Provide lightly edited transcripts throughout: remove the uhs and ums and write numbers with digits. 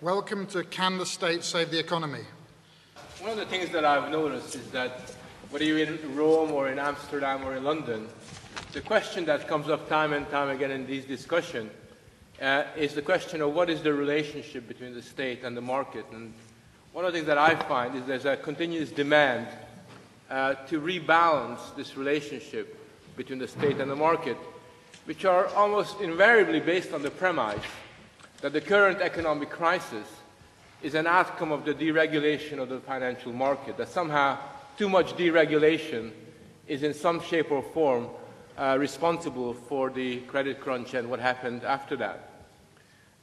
Welcome to Can the State Save the Economy? One of the things that I've noticed is that whether you're in Rome or in Amsterdam or in London, the question that comes up time and time again in these discussions is the question of what is the relationship between the state and the market. And one of the things that I find is there's a continuous demand to rebalance this relationship between the state and the market, which are almost invariably based on the premise that the current economic crisis is an outcome of the deregulation of the financial market, that somehow too much deregulation is in some shape or form responsible for the credit crunch and what happened after that.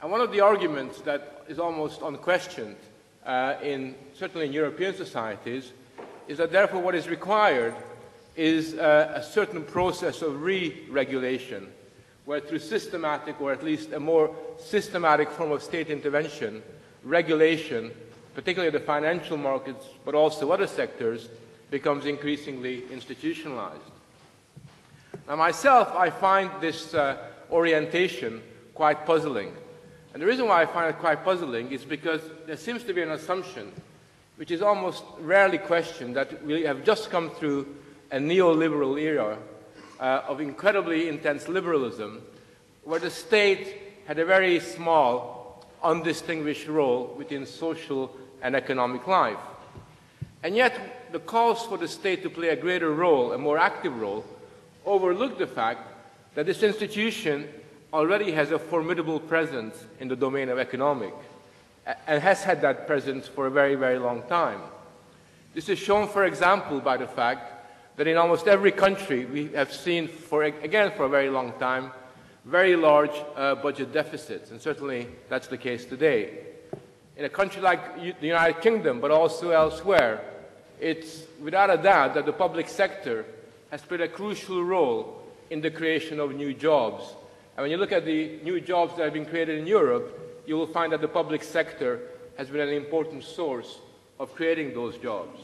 And one of the arguments that is almost unquestioned, certainly in European societies, is that therefore what is required is a certain process of re-regulation, where through systematic, or at least a more systematic form of state intervention, regulation, particularly the financial markets, but also other sectors, becomes increasingly institutionalized. Now myself, I find this orientation quite puzzling. And the reason why I find it quite puzzling is because there seems to be an assumption, which is almost rarely questioned, that we have just come through a neoliberal era of incredibly intense liberalism, where the state had a very small, undistinguished role within social and economic life. And yet, the calls for the state to play a greater role, a more active role, overlook the fact that this institution already has a formidable presence in the domain of economics, and has had that presence for a very, very long time. This is shown, for example, by the fact that in almost every country we have seen, again for a very long time, very large budget deficits, and certainly that's the case today. In a country like the United Kingdom, but also elsewhere, it's without a doubt that the public sector has played a crucial role in the creation of new jobs. And when you look at the new jobs that have been created in Europe, you will find that the public sector has been an important source of creating those jobs.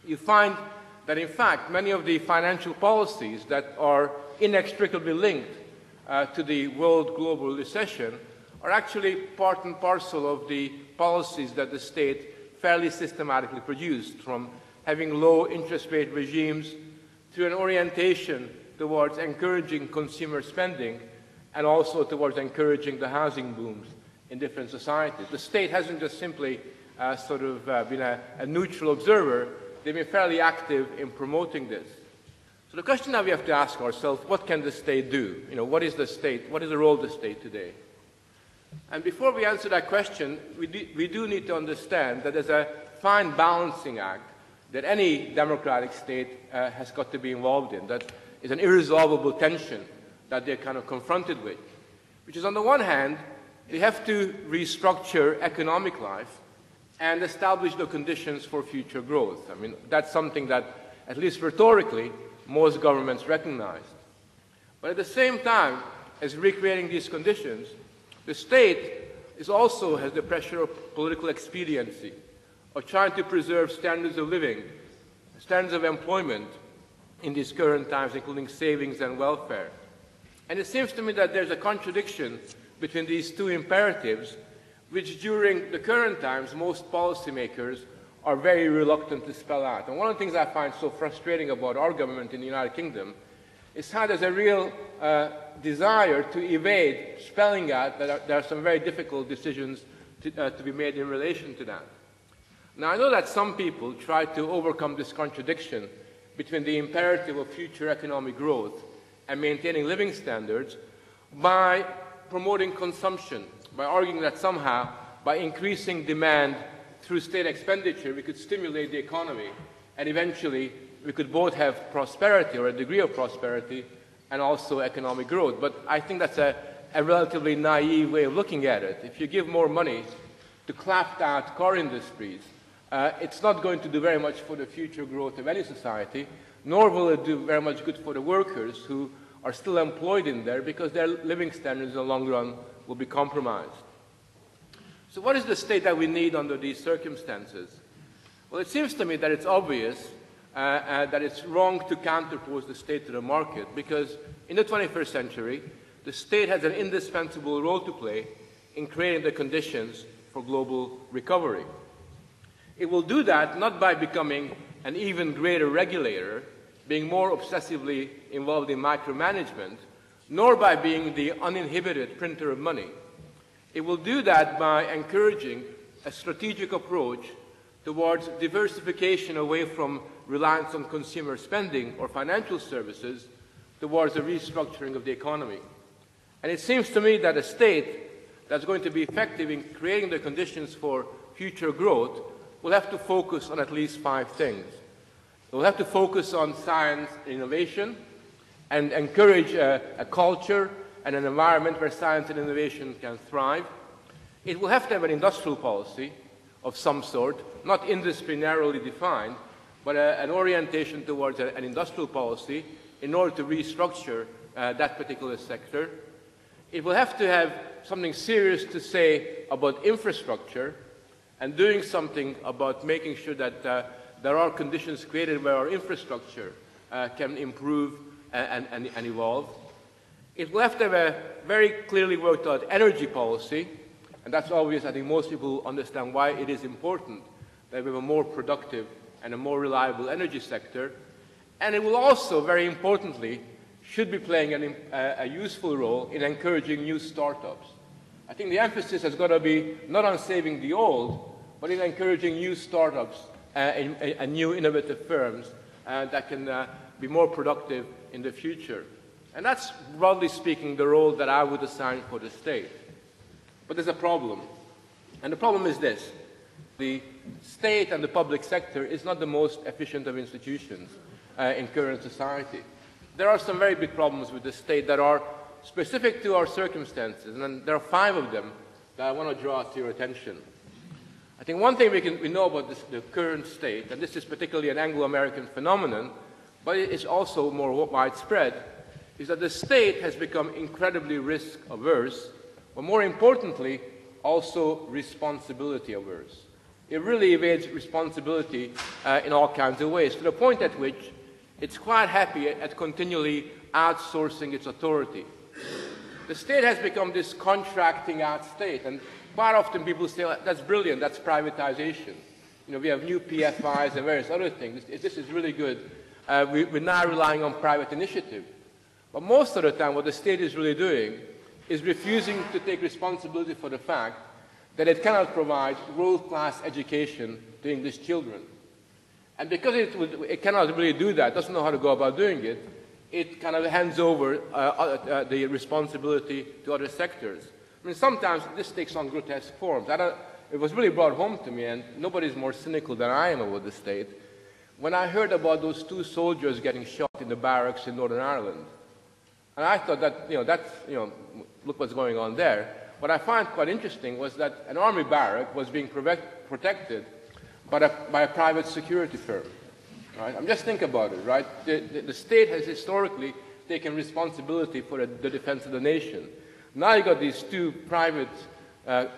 You find that, in fact, many of the financial policies that are inextricably linked to the world global recession are actually part and parcel of the policies that the state fairly systematically produced, from having low interest rate regimes to an orientation towards encouraging consumer spending and also towards encouraging the housing booms in different societies. The state hasn't just simply been a neutral observer. They've been fairly active in promoting this. So the question that we have to ask ourselves, what can the state do? What is the state? What is the role of the state today? And before we answer that question, we do need to understand that there's a fine balancing act that any democratic state has got to be involved in, that is an irresolvable tension that they're kind of confronted with, which is, on the one hand, they have to restructure economic life and establish the conditions for future growth. I mean, that's something that, at least rhetorically, most governments recognize. But at the same time as recreating these conditions, the state also has the pressure of political expediency, of trying to preserve standards of living, standards of employment in these current times, including savings and welfare. And it seems to me that there's a contradiction between these two imperatives, which during the current times most policymakers are very reluctant to spell out. And one of the things I find so frustrating about our government in the United Kingdom is how there's a real desire to evade spelling out that there are some very difficult decisions to be made in relation to that. Now, I know that some people try to overcome this contradiction between the imperative of future economic growth and maintaining living standards by promoting consumption, by arguing that somehow, by increasing demand through state expenditure, we could stimulate the economy, and eventually we could both have prosperity, or a degree of prosperity, and also economic growth. But I think that's a relatively naive way of looking at it. If you give more money to clapped out car industries, it's not going to do very much for the future growth of any society, nor will it do very much good for the workers who are still employed in there, because their living standards in the long run will be compromised. So what is the state that we need under these circumstances? Well, it seems to me that it's obvious that it's wrong to counterpose the state to the market, because in the 21st century, the state has an indispensable role to play in creating the conditions for global recovery. It will do that not by becoming an even greater regulator, being more obsessively involved in micromanagement, nor by being the uninhibited printer of money. It will do that by encouraging a strategic approach towards diversification away from reliance on consumer spending or financial services towards a restructuring of the economy. And it seems to me that a state that's going to be effective in creating the conditions for future growth will have to focus on at least 5 things. It will have to focus on science and innovation and encourage a culture and an environment where science and innovation can thrive. It will have to have an industrial policy of some sort, not industry narrowly defined, but an orientation towards an industrial policy in order to restructure that particular sector. It will have to have something serious to say about infrastructure and doing something about making sure that there are conditions created where our infrastructure can improve and evolve. It will have to have a very clearly worked out energy policy, and that's obvious. I think most people understand why it is important that we have a more productive and a more reliable energy sector. And it will also, very importantly, should be playing a useful role in encouraging new startups. I think the emphasis has got to be not on saving the old, but in encouraging new startups and new innovative firms that can be more productive in the future. And that's, broadly speaking, the role that I would assign for the state. But there's a problem. And the problem is this. The state and the public sector is not the most efficient of institutions in current society. There are some very big problems with the state that are specific to our circumstances, and there are 5 of them that I want to draw to your attention. I think one thing we know about the current state, and this is particularly an Anglo-American phenomenon, but it is also more widespread, is that the state has become incredibly risk-averse, but more importantly, also responsibility-averse. It really evades responsibility in all kinds of ways, to the point at which it's quite happy at continually outsourcing its authority. The state has become this contracting out state, and quite often people say, that's brilliant, that's privatization. You know, we have new PFIs and various other things. This is really good. We're now relying on private initiative. But most of the time, what the state is really doing is refusing to take responsibility for the fact that it cannot provide world-class education to English children. And because it cannot really do that, doesn't know how to go about doing it, it kind of hands over the responsibility to other sectors. I mean, sometimes this takes on grotesque forms. It was really brought home to me, and nobody's more cynical than I am about the state, when I heard about those 2 soldiers getting shot in the barracks in Northern Ireland. And I thought that, look what's going on there. What I find quite interesting was that an army barrack was being protected by a private security firm. Right? I mean, just think about it, right? The state has historically taken responsibility for the defense of the nation. Now you've got these 2 private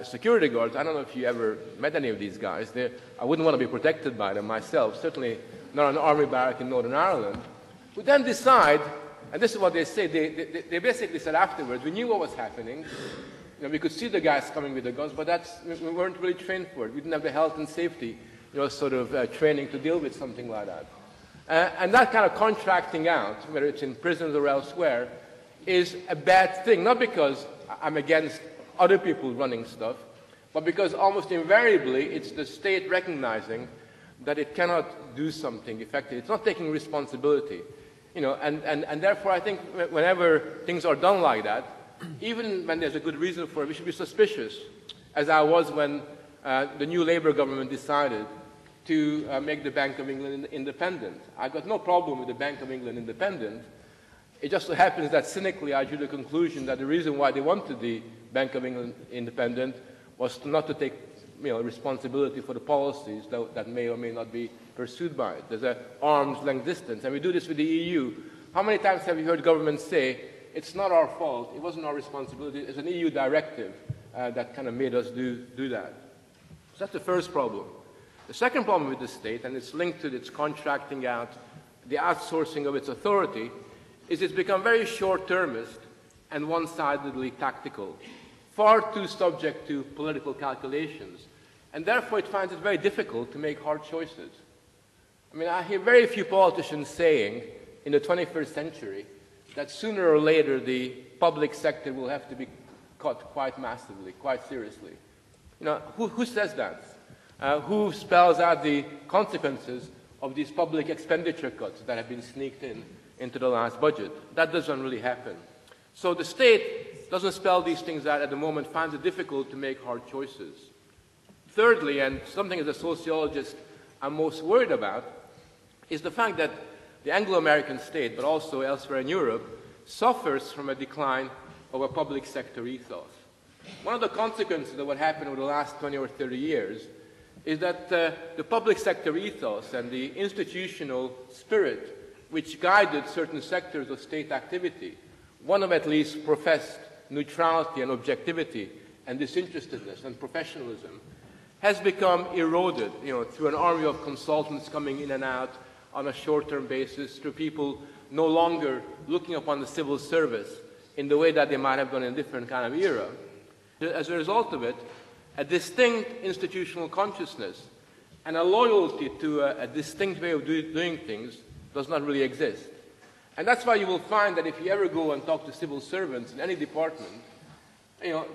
security guards. I don't know if you ever met any of these guys. I wouldn't want to be protected by them myself, certainly not an army barrack in Northern Ireland, who then decide, and this is what they say, they basically said afterwards, we knew what was happening. You know, we could see the guys coming with the guns, but we weren't really trained for it. We didn't have the health and safety, sort of training to deal with something like that. And that kind of contracting out, whether it's in prisons or elsewhere, is a bad thing. Not because I'm against other people running stuff, but because almost invariably it's the state recognizing that it cannot do something effective. It's not taking responsibility. And therefore I think whenever things are done like that, even when there's a good reason for it, we should be suspicious, as I was when the new Labour government decided to make the Bank of England independent. I got no problem with the Bank of England independent. It just so happens that cynically I drew the conclusion that the reason why they wanted the Bank of England independent was not to take responsibility for the policies that may or may not be pursued by it. There's an arm's length distance, and we do this with the EU. How many times have you heard governments say, it's not our fault, it wasn't our responsibility, it's an EU directive that kind of made us do that. So that's the first problem. The second problem with the state, and it's linked to its contracting out, the outsourcing of its authority, is it's become very short-termist and one-sidedly tactical. far too subject to political calculations, and therefore it finds it very difficult to make hard choices. I mean, I hear very few politicians saying in the 21st century that sooner or later the public sector will have to be cut quite massively, quite seriously. You know, who says that? Who spells out the consequences of these public expenditure cuts that have been sneaked into the last budget? That doesn't really happen. So the state doesn't spell these things out at the moment, finds it difficult to make hard choices. Thirdly, and something as a sociologist I'm most worried about, is the fact that the Anglo-American state, but also elsewhere in Europe, suffers from a decline of a public sector ethos. One of the consequences of what happened over the last 20 or 30 years is that the public sector ethos and the institutional spirit which guided certain sectors of state activity, one of at least professed neutrality and objectivity and disinterestedness and professionalism, has become eroded, through an army of consultants coming in and out on a short-term basis, through people no longer looking upon the civil service in the way that they might have done in a different kind of era. As a result of it, a distinct institutional consciousness and a loyalty to a distinct way of doing things does not really exist. And that's why you will find that if you ever go and talk to civil servants in any department,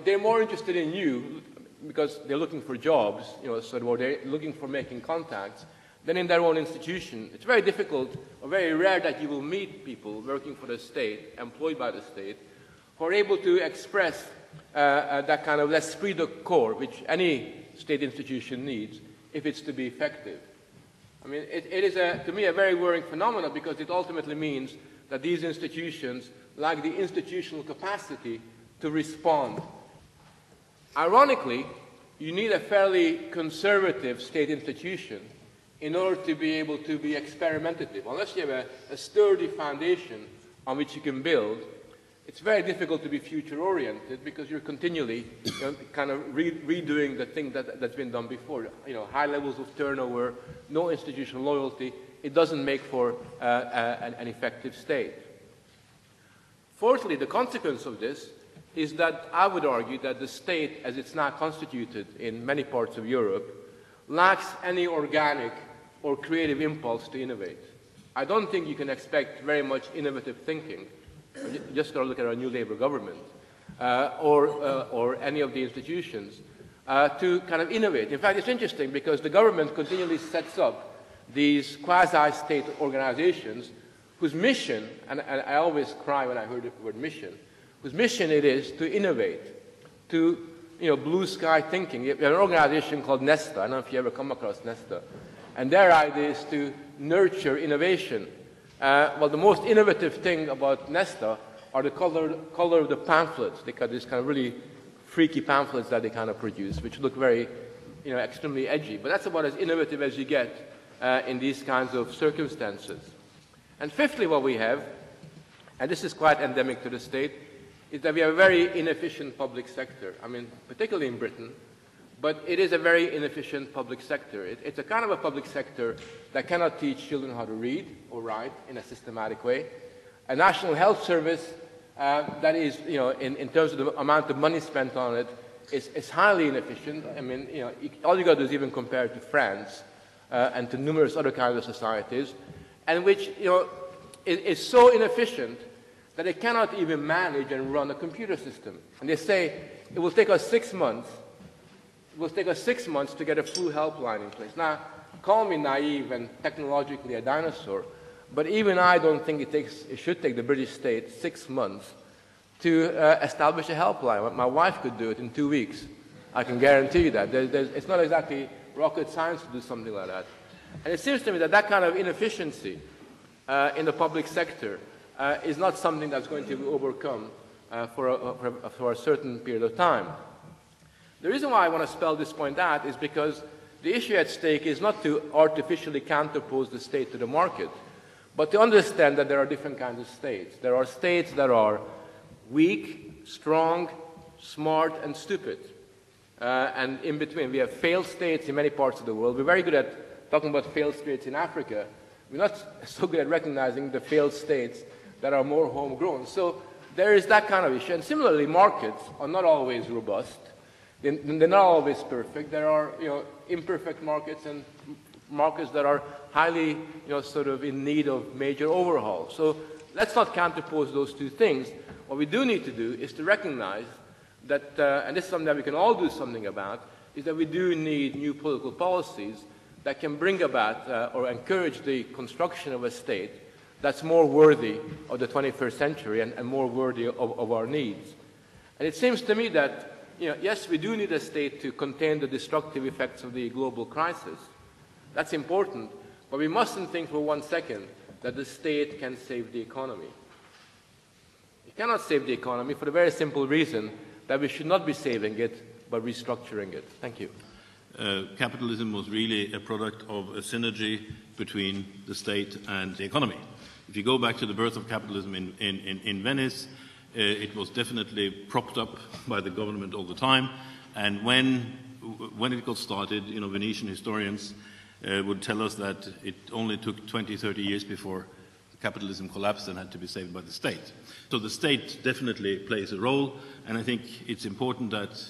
they're more interested in you because they're looking for jobs, or they're looking for making contacts, than in their own institution. It's very difficult or very rare that you will meet people working for the state, employed by the state, who are able to express that kind of l'esprit de corps which any state institution needs if it's to be effective. I mean, it is, to me, a very worrying phenomenon because it ultimately means that these institutions lack the institutional capacity to respond. Ironically, you need a fairly conservative state institution in order to be able to be experimentative. Unless you have a sturdy foundation on which you can build, it's very difficult to be future-oriented because you're continually kind of redoing the thing that's been done before. High levels of turnover, no institutional loyalty. It doesn't make for an effective state. Fourthly, the consequence of this is that I would argue that the state, as it's now constituted in many parts of Europe, lacks any organic or creative impulse to innovate. I don't think you can expect very much innovative thinking. Just got to look at our new Labour government or any of the institutions to kind of innovate. In fact, it's interesting because the government continually sets up these quasi-state organizations whose mission, and I always cry when I heard the word mission, whose mission it is to innovate, to blue sky thinking. You have an organization called Nesta. I don't know if you ever come across Nesta. And their idea is to nurture innovation. Well, the most innovative thing about Nesta are the color of the pamphlets. They got these kind of really freaky pamphlets that they kind of produce, which look very, extremely edgy. But that's about as innovative as you get in these kinds of circumstances. And fifthly, what we have, and this is quite endemic to the state, is that we have a very inefficient public sector. I mean, particularly in Britain, but it is a very inefficient public sector. It's a kind of a public sector that cannot teach children how to read or write in a systematic way. A national health service that is, in terms of the amount of money spent on it, is highly inefficient. I mean, all you got to do is even compare it to France and to numerous other kinds of societies, and which, is so inefficient that they cannot even manage and run a computer system. And they say it will take us 6 months. It will take us 6 months to get a full helpline in place. Now, call me naive and technologically a dinosaur, but even I don't think it should take the British state 6 months to establish a helpline. My wife could do it in 2 weeks. I can guarantee you that. It's not exactly rocket science to do something like that. And it seems to me that that kind of inefficiency in the public sector is not something that's going to be overcome for a certain period of time. The reason why I want to spell this point out is because the issue at stake is not to artificially counterpose the state to the market, but to understand that there are different kinds of states. There are states that are weak, strong, smart, and stupid. And in between, we have failed states in many parts of the world. We're very good at talking about failed states in Africa. We're not so good at recognizing the failed states that are more homegrown. So there is that kind of issue. And similarly, markets are not always robust. They're not always perfect. There are, imperfect markets and markets that are highly, sort of in need of major overhaul. So let's not counterpose those two things. What we do need to do is to recognize that, and this is something that we can all do something about, is that we do need new political policies that can bring about or encourage the construction of a state that's more worthy of the 21st century and more worthy of our needs. And it seems to me that, yes, we do need a state to contain the destructive effects of the global crisis. That's important, but we mustn't think for 1 second that the state can save the economy. It cannot save the economy for the very simple reason that we should not be saving it, but restructuring it. Thank you. Capitalism was really a product of a synergy between the state and the economy. If you go back to the birth of capitalism in Venice, it was definitely propped up by the government all the time. And when it got started, Venetian historians would tell us that it only took 20, 30 years before capitalism collapsed and had to be saved by the state. So the state definitely plays a role, and I think it's important that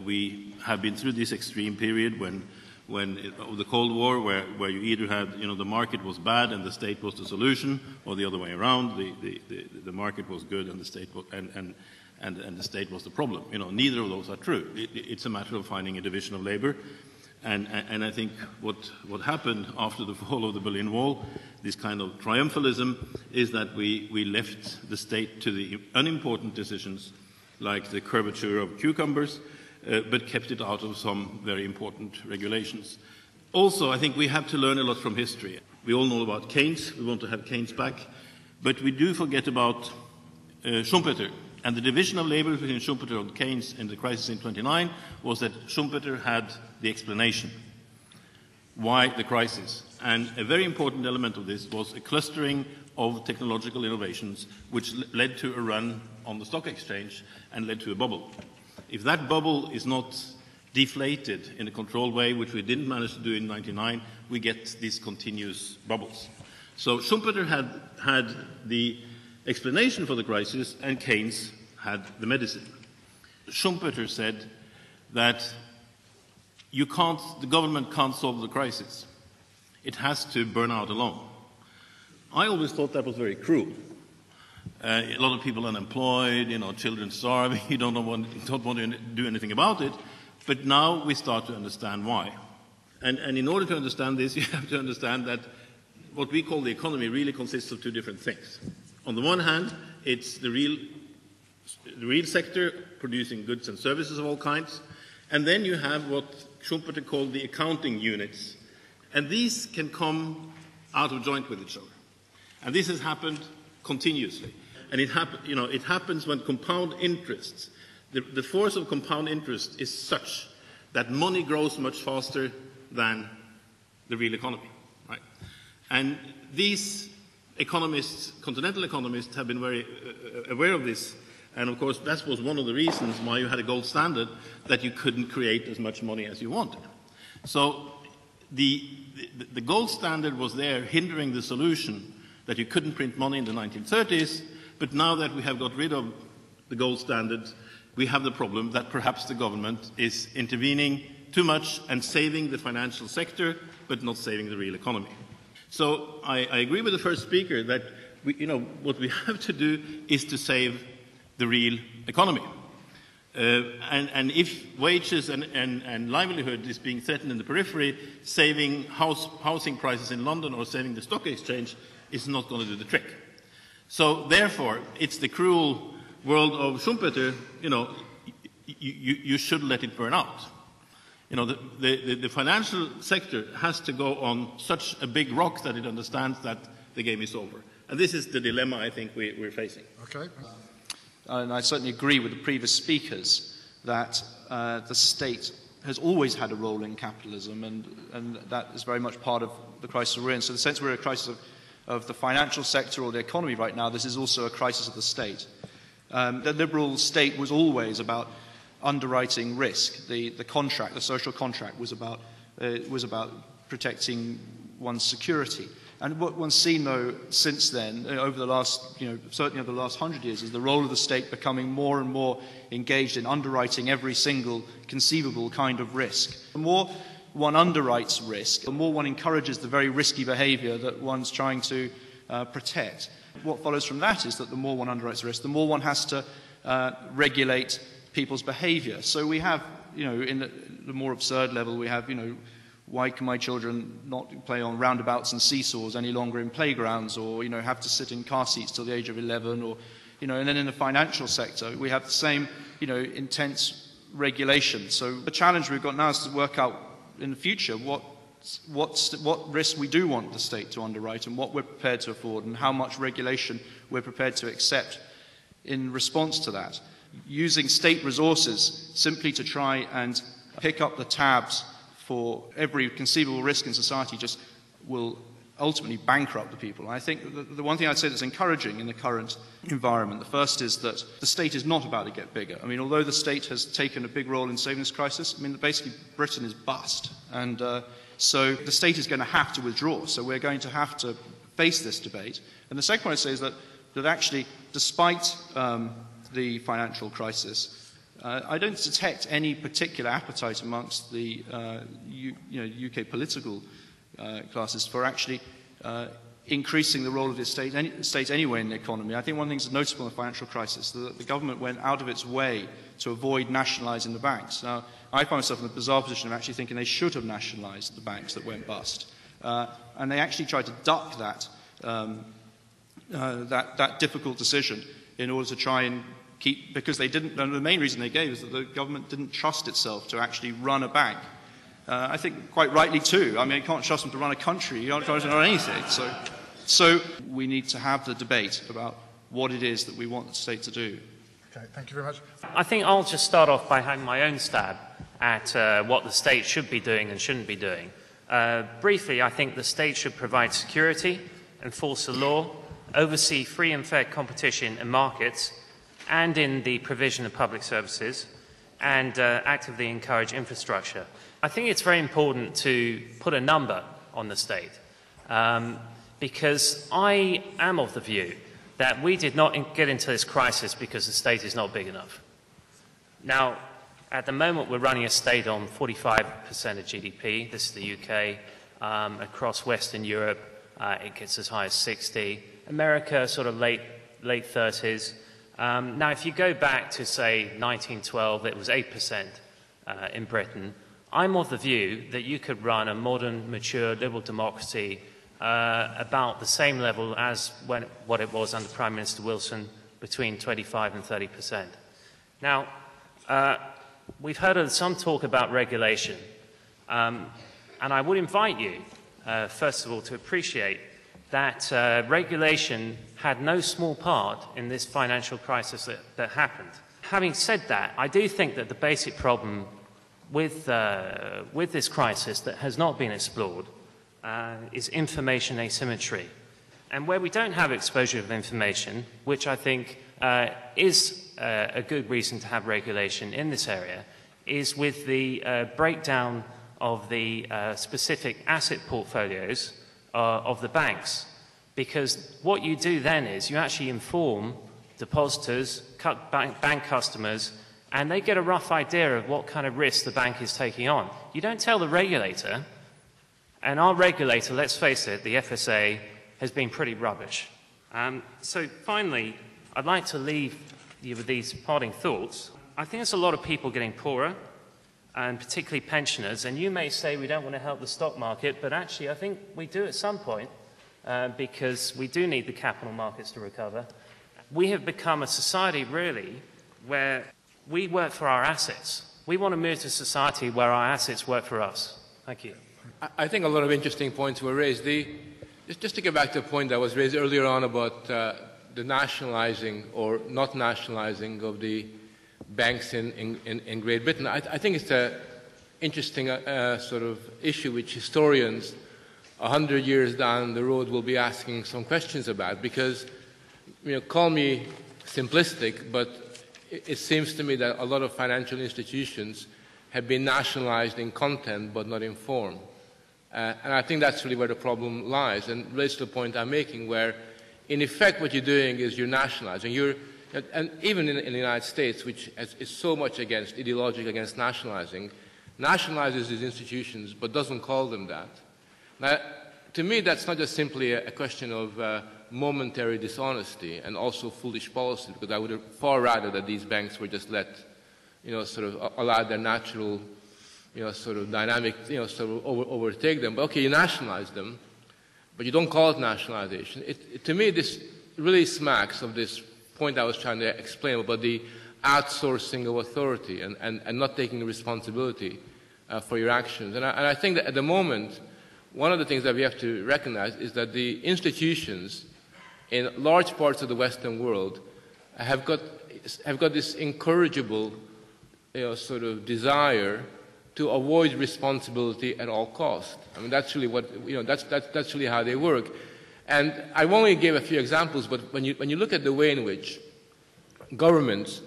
we have been through this extreme period when the Cold War, where you either had, the market was bad and the state was the solution, or the other way around, the market was good and the state was, and the state was the problem. Neither of those are true. It's a matter of finding a division of labor. And I think what happened after the fall of the Berlin Wall, this kind of triumphalism, is that we left the state to the unimportant decisions like the curvature of cucumbers, but kept it out of some very important regulations. Also, I think we have to learn a lot from history. We all know about Keynes. We want to have Keynes back. But we do forget about Schumpeter. And the division of labor between Schumpeter and Keynes in the crisis in 1929 was that Schumpeter had the explanation. Why the crisis? And a very important element of this was a clustering of technological innovations which led to a run on the stock exchange and led to a bubble. If that bubble is not deflated in a controlled way, which we didn't manage to do in 1999, we get these continuous bubbles. So Schumpeter had the explanation for the crisis, and Keynes had the medicine. Schumpeter said that the government can't solve the crisis. It has to burn out alone. I always thought that was very cruel. A lot of people unemployed, children starving, you don't want to do anything about it. But now we start to understand why. And in order to understand this, you have to understand that what we call the economy really consists of two different things. On the one hand, it's the real sector producing goods and services of all kinds. And then you have what Schumpeter called the accounting units. And these can come out of joint with each other. And this has happened continuously. And it happens when compound interests, the force of compound interest is such that money grows much faster than the real economy. Right? And these economists, continental economists, have been very aware of this. And of course, that was one of the reasons why you had a gold standard, that you couldn't create as much money as you wanted. So the gold standard was there hindering the solution that you couldn't print money in the 1930s, but now that we have got rid of the gold standard, we have the problem that perhaps the government is intervening too much and saving the financial sector, but not saving the real economy. So I agree with the first speaker that what we have to do is to save the real economy. And if wages and livelihood is being threatened in the periphery, saving housing prices in London or saving the stock exchange is not going to do the trick. So therefore, it's the cruel world of Schumpeter, you should let it burn out. The financial sector has to go on such a big rock that it understands that the game is over. And this is the dilemma I think we're facing. Okay. And I certainly agree with the previous speakers that the state has always had a role in capitalism, and that is very much part of the crisis we're in. So in the sense we're in a crisis of the financial sector or the economy right now, this is also a crisis of the state. The liberal state was always about underwriting risk. The contract, the social contract, was about protecting one's security. And what one's seen, though, since then, over the last, certainly over the last 100 years, is the role of the state becoming more and more engaged in underwriting every single conceivable kind of risk. The more one underwrites risk, the more one encourages the very risky behaviour that one's trying to protect. What follows from that is that the more one underwrites risk, the more one has to regulate people's behaviour. So we have, in the more absurd level, we have, why can my children not play on roundabouts and seesaws any longer in playgrounds, or have to sit in car seats till the age of 11, or and then in the financial sector we have the same intense regulation. So the challenge we've got now is to work out in the future what risk we do want the state to underwrite and what we're prepared to afford and how much regulation we're prepared to accept in response to that. Using state resources simply to try and pick up the tabs for every conceivable risk in society just will ultimately bankrupt the people. And I think the one thing I'd say that's encouraging in the current environment, the first is that the state is not about to get bigger. I mean, although the state has taken a big role in saving this crisis, basically Britain is bust. And so the state is going to have to withdraw. So we're going to have to face this debate. And the second one I'd say is that actually, despite the financial crisis, I don't detect any particular appetite amongst the UK political classes for actually increasing the role of the state anyway in the economy. I think one thing that's notable in the financial crisis is that the government went out of its way to avoid nationalising the banks. Now, I find myself in the bizarre position of actually thinking they should have nationalised the banks that went bust. And they actually tried to duck that difficult decision in order to try and because they didn't, and the main reason they gave is that the government didn't trust itself to actually run a bank. I think quite rightly too. I mean, you can't trust them to run a country, you can't trust them to run anything. So we need to have the debate about what it is that we want the state to do. Okay, thank you very much. I think I'll just start off by having my own stab at what the state should be doing and shouldn't be doing. Briefly, I think the state should provide security, enforce the law, oversee free and fair competition in markets, and in the provision of public services, and actively encourage infrastructure. I think it's very important to put a number on the state, because I am of the view that we did not get into this crisis because the state is not big enough. Now, at the moment, we're running a state on 45% of GDP. This is the UK. Across Western Europe, it gets as high as 60. America, sort of late 30s. Now, if you go back to, say, 1912, it was 8% in Britain. I'm of the view that you could run a modern, mature, liberal democracy about the same level as what it was under Prime Minister Wilson, between 25 and 30%. Now, we've heard some talk about regulation, and I would invite you, first of all, to appreciate that regulation had no small part in this financial crisis that happened. Having said that, I do think that the basic problem with this crisis that has not been explored is information asymmetry. And where we don't have exposure of information, which I think is a good reason to have regulation in this area, is with the breakdown of the specific asset portfolios of the banks. Because what you do then is you actually inform depositors, bank customers, and they get a rough idea of what kind of risk the bank is taking on. You don't tell the regulator, and our regulator, let's face it, the FSA, has been pretty rubbish. So finally, I'd like to leave you with these parting thoughts. I think there's a lot of people getting poorer, and particularly pensioners, and you may say we don't want to help the stock market, but actually I think we do at some point, because we do need the capital markets to recover. We have become a society, really, where we work for our assets. We want to move to a society where our assets work for us. Thank you. I think a lot of interesting points were raised. Just to get back to a point that was raised earlier on about the nationalizing or not nationalizing of the banks in Great Britain, I think it's an interesting sort of issue which historians 100 years down the road will be asking some questions about, because, call me simplistic, but it seems to me that a lot of financial institutions have been nationalized in content but not in form. And I think that's really where the problem lies, and relates to the point I'm making, where in effect what you're doing is you're nationalizing. And even in the United States, which is so much ideological against nationalizing, nationalizes these institutions but doesn't call them that. Now, to me, that's not just simply a question of momentary dishonesty and also foolish policy, because I would have far rather that these banks were just let, sort of allow their natural, sort of dynamic, sort of overtake them. But okay, you nationalize them, but you don't call it nationalization. To me, this really smacks of this point I was trying to explain about the outsourcing of authority and not taking responsibility for your actions. And I think that at the moment, one of the things that we have to recognize is that the institutions in large parts of the Western world have got this incorrigible, sort of desire to avoid responsibility at all costs. I mean, that's really what, that's really how they work. And I only gave a few examples, but when you look at the way in which governments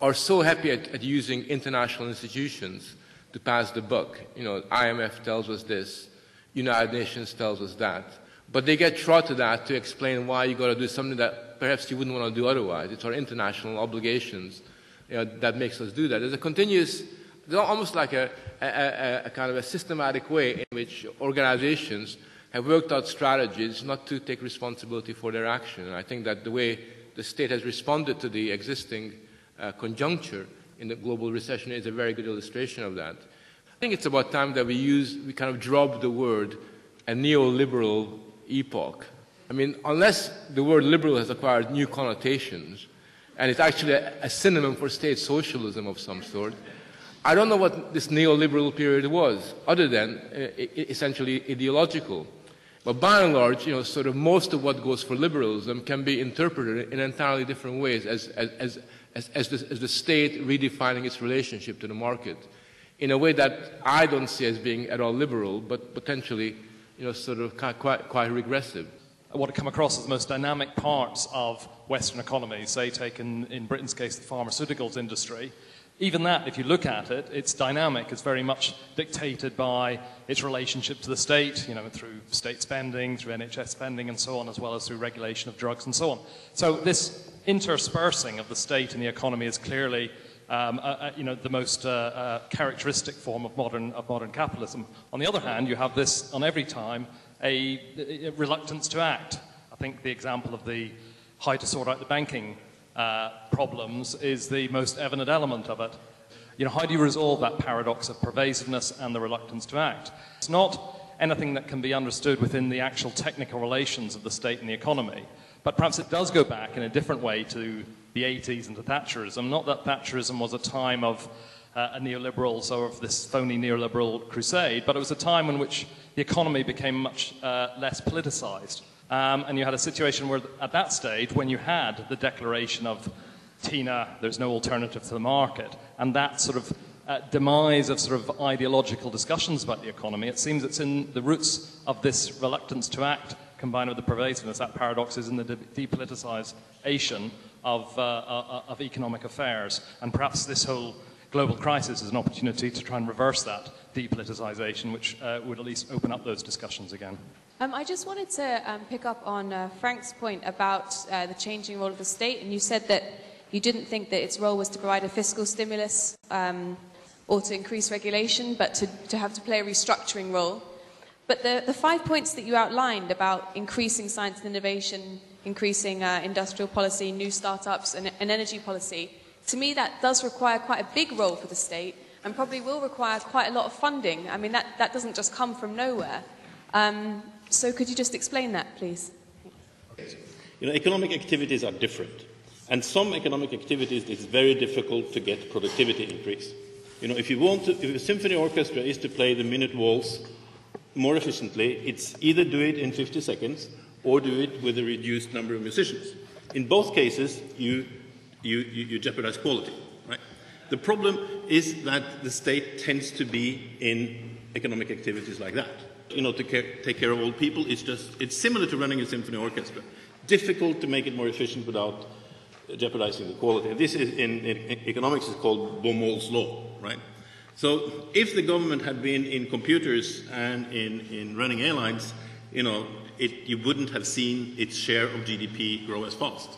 are so happy at using international institutions to pass the buck, IMF tells us this, United Nations tells us that, but they get trotted at to explain why you got to do something that perhaps you wouldn't want to do otherwise. It's our international obligations that makes us do that. There's a continuous, there's almost like a kind of a systematic way in which organizations have worked out strategies not to take responsibility for their action. And I think that the way the state has responded to the existing conjuncture in the global recession is a very good illustration of that. I think it's about time that we kind of drop the word a neoliberal epoch. I mean, unless the word liberal has acquired new connotations, and it's actually a synonym for state socialism of some sort, I don't know what this neoliberal period was, other than essentially ideological. But by and large, sort of most of what goes for liberalism can be interpreted in entirely different ways as the state redefining its relationship to the market in a way that I don't see as being at all liberal, but potentially, sort of quite regressive. What have come across as the most dynamic parts of Western economies, say, taken in Britain's case, the pharmaceuticals industry. Even that, if you look at it, it's dynamic. It's very much dictated by its relationship to the state, through state spending, through NHS spending and so on, as well as through regulation of drugs and so on. So this interspersing of the state and the economy is clearly the most characteristic form of modern capitalism. On the other hand, you have this, on every time, a reluctance to act. I think the example of the how to sort out the banking problems is the most evident element of it. How do you resolve that paradox of pervasiveness and the reluctance to act? It's not anything that can be understood within the actual technical relations of the state and the economy, but perhaps it does go back in a different way to the 80s and to Thatcherism. Not that Thatcherism was a time of a neoliberal, sort of this phony neoliberal crusade, but it was a time in which the economy became much less politicized. And you had a situation where, at that stage, when you had the declaration of TINA, there's no alternative to the market, and that sort of demise of sort of ideological discussions about the economy, it seems it's in the roots of this reluctance to act, combined with the pervasiveness. That paradox is in the depoliticization of economic affairs. And perhaps this whole global crisis is an opportunity to try and reverse that depoliticization, which would at least open up those discussions again. I just wanted to pick up on Frank's point about the changing role of the state, and you said that you didn't think that its role was to provide a fiscal stimulus or to increase regulation, but to have to play a restructuring role. But the 5 points that you outlined about increasing science and innovation, increasing industrial policy, new startups, and energy policy, to me that does require quite a big role for the state and probably will require quite a lot of funding. I mean, that doesn't just come from nowhere. So could you just explain that, please? Economic activities are different. And some economic activities, it's very difficult to get productivity increase. If a symphony orchestra is to play the minute waltz more efficiently, it's either do it in 50 seconds or do it with a reduced number of musicians. In both cases, you jeopardize quality, right? The problem is that the state tends to be in economic activities like that. To take care of old people, it's similar to running a symphony orchestra. Difficult to make it more efficient without jeopardizing the quality. And this is in economics is called Baumol's law, right? So if the government had been in computers and in running airlines, you wouldn't have seen its share of GDP grow as fast.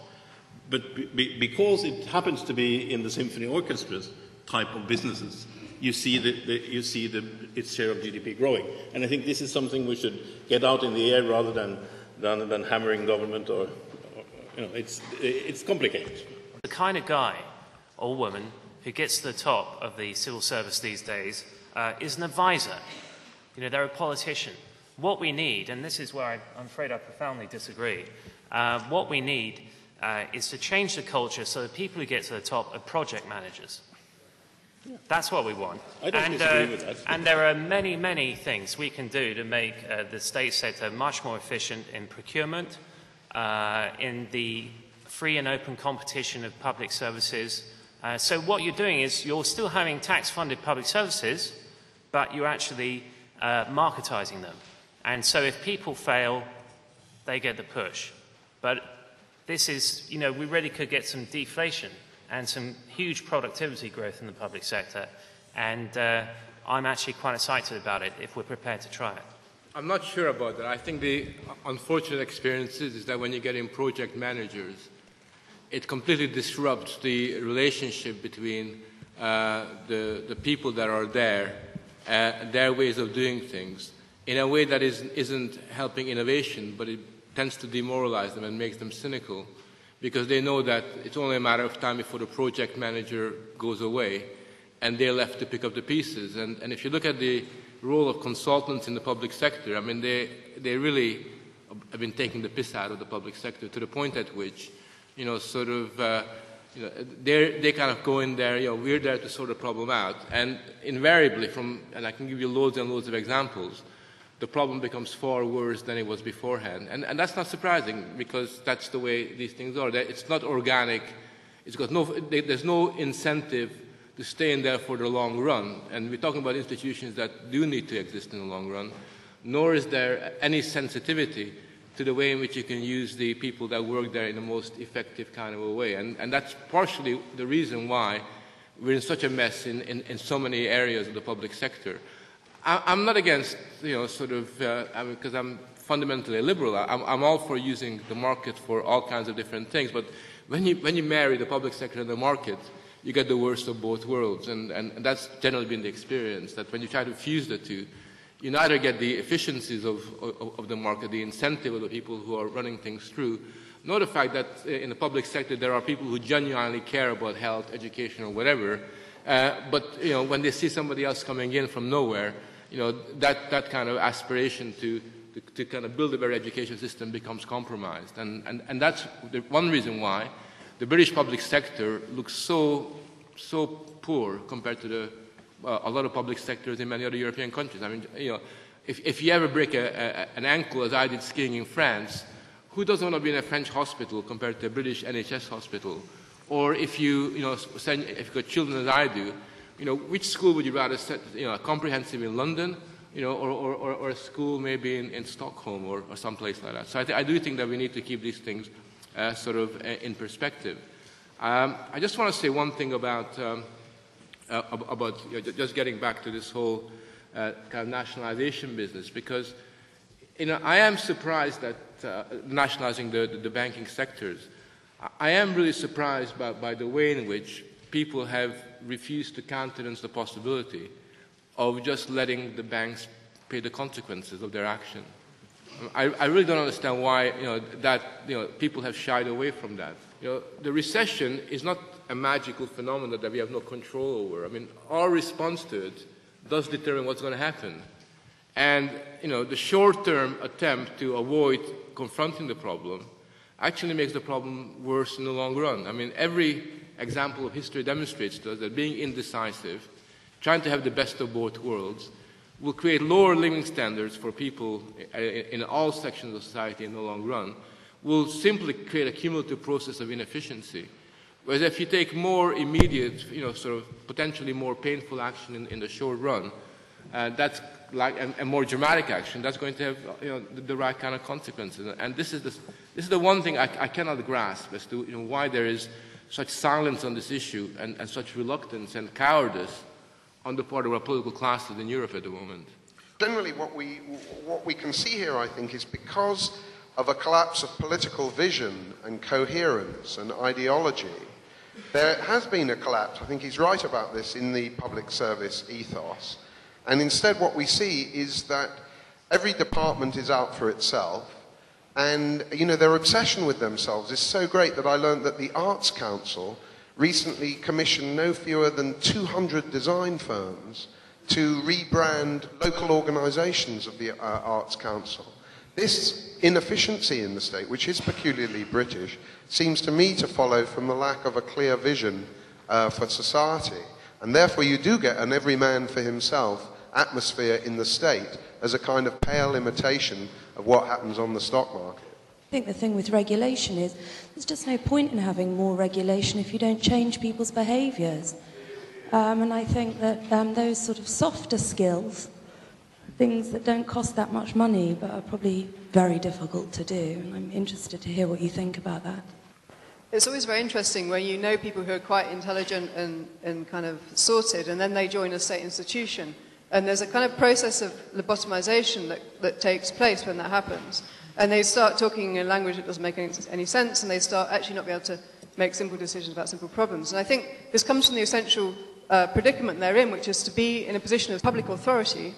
But because it happens to be in the symphony orchestras type of businesses, you see its share of GDP growing. And I think this is something we should get out in the air rather than hammering government or it's complicated. The kind of guy or woman who gets to the top of the civil service these days is an advisor. They're a politician. What we need, and this is where I'm afraid I profoundly disagree, what we need is to change the culture so the people who get to the top are project managers. Yeah. That's what we want. I don't disagree with that. And there are many, many things we can do to make the state sector much more efficient in procurement, in the free and open competition of public services. So what you're doing is you're still having tax-funded public services, but you're actually marketizing them. And so if people fail, they get the push. But this is, we really could get some deflation and some huge productivity growth in the public sector. And I'm actually quite excited about it if we're prepared to try it. I'm not sure about that. I think the unfortunate experience is that when you get in project managers, it completely disrupts the relationship between the people that are there, their ways of doing things, in a way that isn't helping innovation, but it tends to demoralize them and makes them cynical, because they know that it's only a matter of time before the project manager goes away, and they're left to pick up the pieces. And if you look at the role of consultants in the public sector, I mean, they really have been taking the piss out of the public sector to the point at which, they kind of go in there, we're there to sort the problem out. And invariably and I can give you loads and loads of examples, the problem becomes far worse than it was beforehand. And that's not surprising, because that's the way these things are. It's not organic. There's no incentive to stay in there for the long run. And we're talking about institutions that do need to exist in the long run, nor is there any sensitivity to the way in which you can use the people that work there in the most effective kind of a way. And that's partially the reason why we're in such a mess in so many areas of the public sector. I'm not against, because I'm fundamentally a liberal. I'm all for using the market for all kinds of different things. But when you marry the public sector and the market, you get the worst of both worlds. And that's generally been the experience, that when you try to fuse the two, you neither get the efficiencies of the market, the incentive of the people who are running things through, nor the fact that in the public sector there are people who genuinely care about health, education, or whatever. But when they see somebody else coming in from nowhere, that kind of aspiration to kind of build a better education system becomes compromised. And that's the one reason why the British public sector looks so poor compared to a lot of public sectors in many other European countries. I mean, if you ever break an ankle, as I did skiing in France, who doesn't want to be in a French hospital compared to a British NHS hospital? Or if you've got children as I do, which school would you rather set, a comprehensive in London, or a school maybe in Stockholm or someplace like that? So I do think that we need to keep these things in perspective. I just want to say one thing about just getting back to this whole kind of nationalization business, because I am surprised that nationalizing the banking sectors. I am really surprised by the way in which people have refused to countenance the possibility of just letting the banks pay the consequences of their action. I really don't understand why people have shied away from that. The recession is not a magical phenomenon that we have no control over. I mean, our response to it does determine what's going to happen. And the short-term attempt to avoid confronting the problem actually makes the problem worse in the long run. I mean, every example of history demonstrates to us that being indecisive, trying to have the best of both worlds, will create lower living standards for people in all sections of society in the long run, will simply create a cumulative process of inefficiency. Whereas if you take more immediate, potentially more painful action in the short run, that's like a more dramatic action, that's going to have the right kind of consequences. And this is the one thing I cannot grasp as to why there is such silence on this issue and such reluctance and cowardice on the part of our political classes in Europe at the moment? Generally, what we can see here, I think, is because of a collapse of political vision and coherence and ideology, there has been a collapse, I think he's right about this, in the public service ethos. And instead what we see is that every department is out for itself, and, you know, their obsession with themselves is so great that I learned that the Arts Council recently commissioned no fewer than 200 design firms to rebrand local organisations of the Arts Council. This inefficiency in the state, which is peculiarly British, seems to me to follow from the lack of a clear vision for society. And therefore you do get an every man for himself atmosphere in the state as a kind of pale imitation of what happens on the stock market. I think the thing with regulation is there's just no point in having more regulation if you don't change people's behaviours. And I think that those sort of softer skills, things that don't cost that much money but are probably very difficult to do, and I'm interested to hear what you think about that. It's always very interesting when you know people who are quite intelligent and kind of sorted, and then they join a state institution. And there's a kind of process of lobotomization that takes place when that happens. And they start talking in a language that doesn't make any sense, and they start actually not be able to make simple decisions about simple problems. And I think this comes from the essential predicament they're in, which is to be in a position of public authority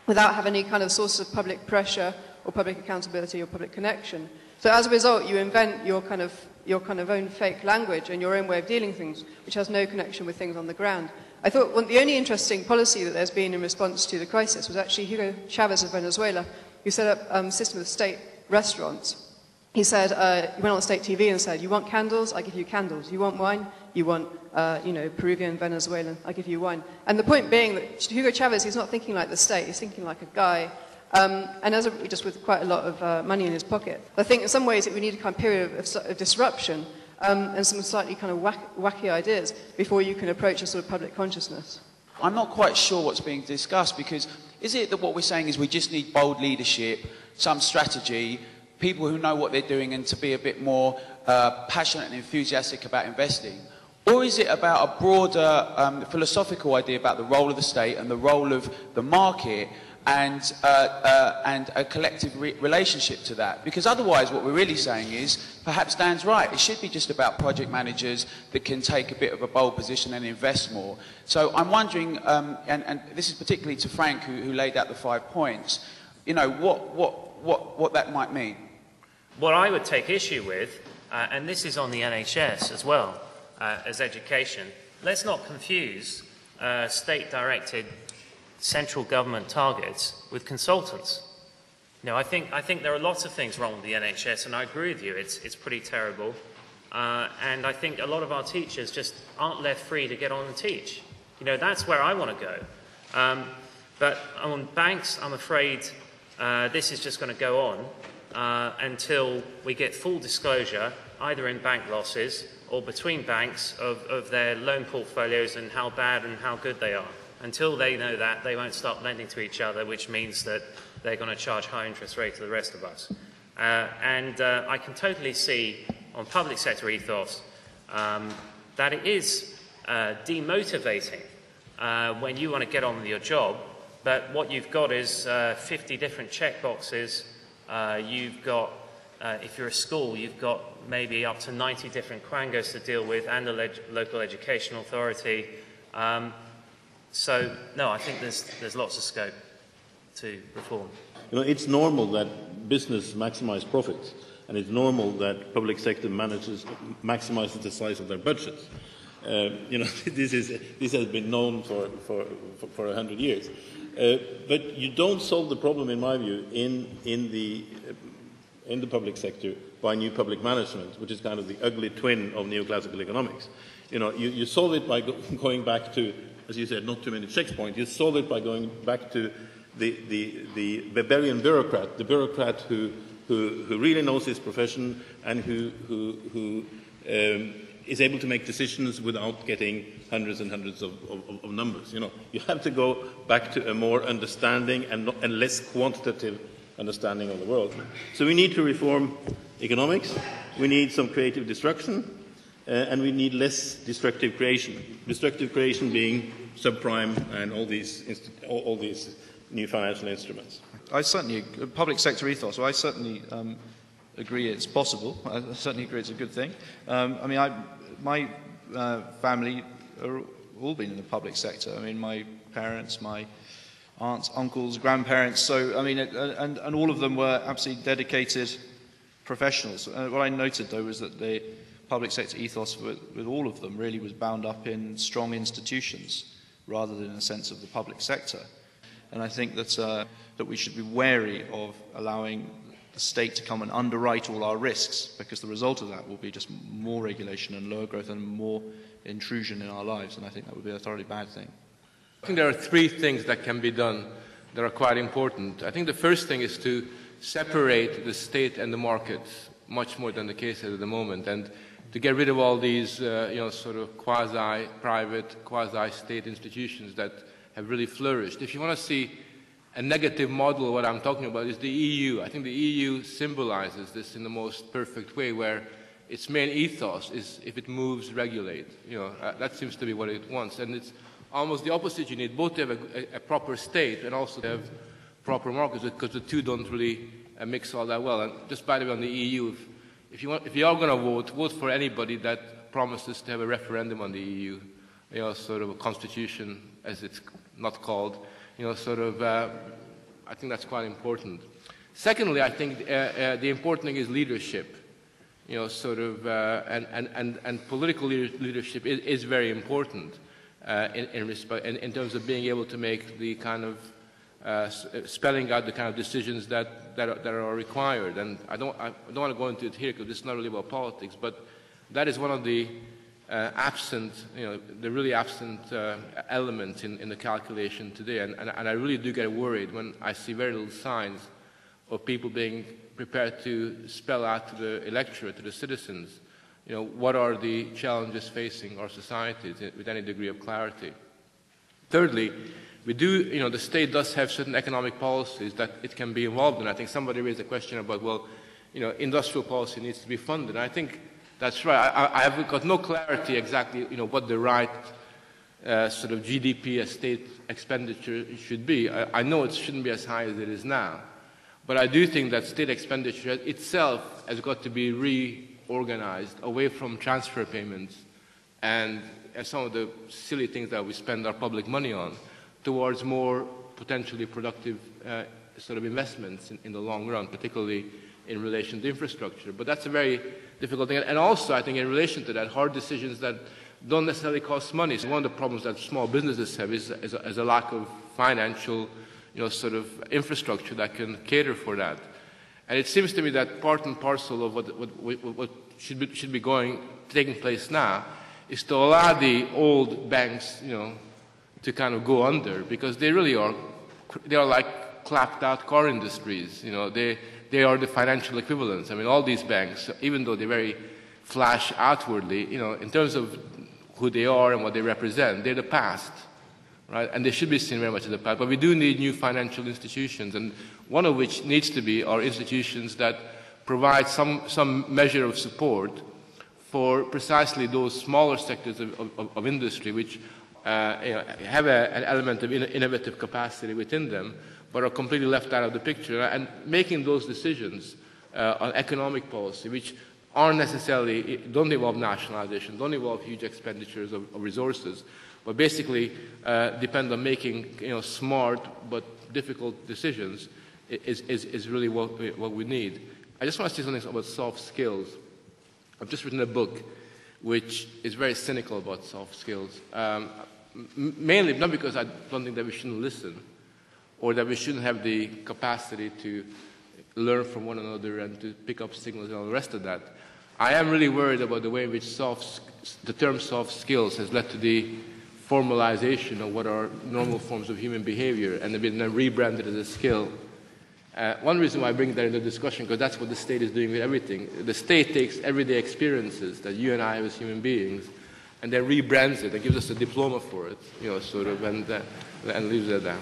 without having any kind of source of public pressure or public accountability or public connection. So as a result, you invent your kind of own fake language and your own way of dealing things, which has no connection with things on the ground. I thought the only interesting policy that there's been in response to the crisis was actually Hugo Chavez of Venezuela, who set up a system of state restaurants. He said, he went on state TV and said, you want candles? I give you candles. You want wine? You want, Peruvian, Venezuelan? I give you wine. And the point being that Hugo Chavez, he's not thinking like the state, he's thinking like a guy, and just with quite a lot of money in his pocket. I think in some ways we need a kind of period of disruption and some slightly kind of wacky ideas before you can approach a sort of public consciousness. I'm not quite sure what's being discussed, because is it that what we're saying is we just need bold leadership, some strategy, people who know what they're doing and to be a bit more passionate and enthusiastic about investing? Or is it about a broader philosophical idea about the role of the state and the role of the market and a collective relationship to that? Because otherwise what we're really saying is, perhaps Dan's right, it should be just about project managers that can take a bit of a bold position and invest more. So I'm wondering, and this is particularly to Frank, who laid out the 5 points, you know, what that might mean. What I would take issue with, and this is on the NHS as well, as education, let's not confuse state-directed central government targets with consultants. You know, I think there are lots of things wrong with the NHS, and I agree with you, it's pretty terrible. And I think a lot of our teachers just aren't left free to get on and teach. You know, that's where I want to go. But on banks, I'm afraid this is just going to go on until we get full disclosure, either in bank losses or between banks, of their loan portfolios and how bad and how good they are. Until they know that, they won't start lending to each other, which means that they're going to charge high interest rates to the rest of us. I can totally see on public sector ethos that it is demotivating when you want to get on with your job, but what you've got is 50 different checkboxes. You've got, if you're a school, you've got maybe up to 90 different quangos to deal with and a local education authority. So, no, I think there's lots of scope to reform. You know, it's normal that business maximize profits, and it's normal that public sector maximizes the size of their budgets. You know, this has been known for 100 years. But you don't solve the problem, in my view, in the public sector by new public management, which is kind of the ugly twin of neoclassical economics. You know, you solve it by going back to, as you said, not too many checkpoints. You solve it by going back to the barbarian bureaucrat, the bureaucrat who really knows his profession and who is able to make decisions without getting hundreds and hundreds of numbers. You know, you have to go back to a more understanding and less quantitative understanding of the world. So we need to reform economics. We need some creative destruction. and we need less destructive creation. Destructive creation being subprime and all these new financial instruments. I certainly, public sector ethos, well, I certainly agree it's possible. I certainly agree it's a good thing. My family are all been in the public sector. I mean, my parents, my aunts, uncles, grandparents, so, I mean, and all of them were absolutely dedicated professionals. What I noted, though, was that the public sector ethos with all of them really was bound up in strong institutions rather than a sense of the public sector. And I think that we should be wary of allowing the state to come and underwrite all our risks, because the result of that will be just more regulation and lower growth and more intrusion in our lives, and I think that would be a thoroughly bad thing. I think there are three things that can be done that are quite important. I think the first thing is to separate the state and the markets, much more than the case is at the moment, and to get rid of all these sort of quasi-private, quasi-state institutions that have really flourished. If you want to see a negative model of what I'm talking about, is the EU. I think the EU symbolizes this in the most perfect way, where its main ethos is, if it moves, regulate. That seems to be what it wants, and it's almost the opposite. You need both to have a proper state and also to have proper markets, because the two don't really mix all that well. And just by the way, on the EU, if you are going to vote for anybody that promises to have a referendum on the EU, sort of a constitution, as it's not called, I think that's quite important. Secondly, I think the important thing is leadership, and political leadership is very important in terms of being able to make the kind of spelling out the kind of decisions that are required. And I don't want to go into it here because it's not really about politics, but that is one of the the really absent elements in the calculation today. And I really do get worried when I see very little signs of people being prepared to spell out to the electorate, to the citizens, what are the challenges facing our societies with any degree of clarity. Thirdly, the state does have certain economic policies that it can be involved in. I think somebody raised a question about, industrial policy needs to be funded. And I think that's right. I have got no clarity exactly, what the right sort of GDP as state expenditure should be. I know it shouldn't be as high as it is now. But I do think that state expenditure itself has got to be reorganized away from transfer payments and some of the silly things that we spend our public money on, towards more potentially productive sort of investments in the long run, particularly in relation to infrastructure. But that's a very difficult thing. And also, I think in relation to that, hard decisions that don't necessarily cost money. So one of the problems that small businesses have is a lack of financial sort of infrastructure that can cater for that. And it seems to me that part and parcel of what should be taking place now is to allow the old banks, to kind of go under, because they really are like clapped out car industries. They are the financial equivalents. I mean, all these banks, even though they very flash outwardly, in terms of who they are and what they represent, they're the past, right? And they should be seen very much as the past. But we do need new financial institutions, and one of which needs to be our institutions that provide some measure of support for precisely those smaller sectors of industry which have an element of innovative capacity within them, but are completely left out of the picture. And making those decisions on economic policy, which don't involve nationalization, don't involve huge expenditures of resources, but basically depend on making smart but difficult decisions, is really what we need. I just want to say something about soft skills. I've just written a book which is very cynical about soft skills. Mainly not because I don't think that we shouldn't listen or that we shouldn't have the capacity to learn from one another and to pick up signals and all the rest of that. I am really worried about the way in which the term soft skills has led to the formalization of what are normal forms of human behavior and have been rebranded as a skill. One reason why I bring that into discussion, because that's what the state is doing with everything. The state takes everyday experiences that you and I have as human beings and then rebrands it and gives us a diploma for it, and leaves it at that.